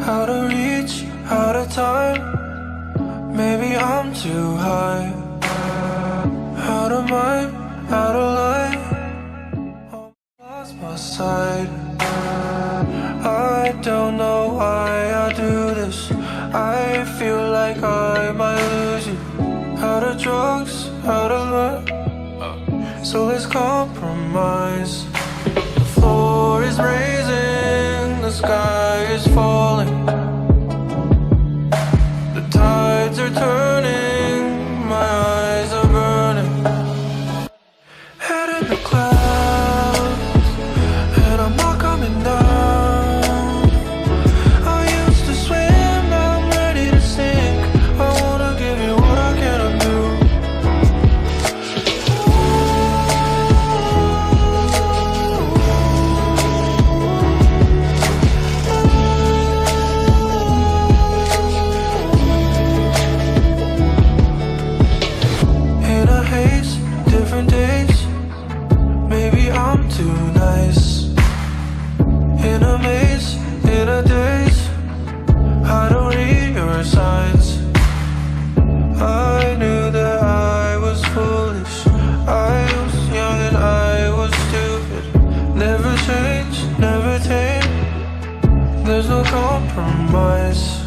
out of reach, out of time. Maybe I'm too high, out of mind, out of line. Lost my sight. I don't know why I do this. I feel like I might lose you. Out of drugs, out of luck. So let's compromise. The floor is raising, the sky is falling. The tides are turning, my eyes are burning. Head in the clouds, and I'm not coming down. I used to swim, now I'm ready to sink. I wanna give you what I can't undo. In a haze, different days. Maybe I'm too nice. In a maze, in a daze. I don't read your signs. I knew that I was foolish. I was young and I was stupid. Never change, never tame. There's no compromise.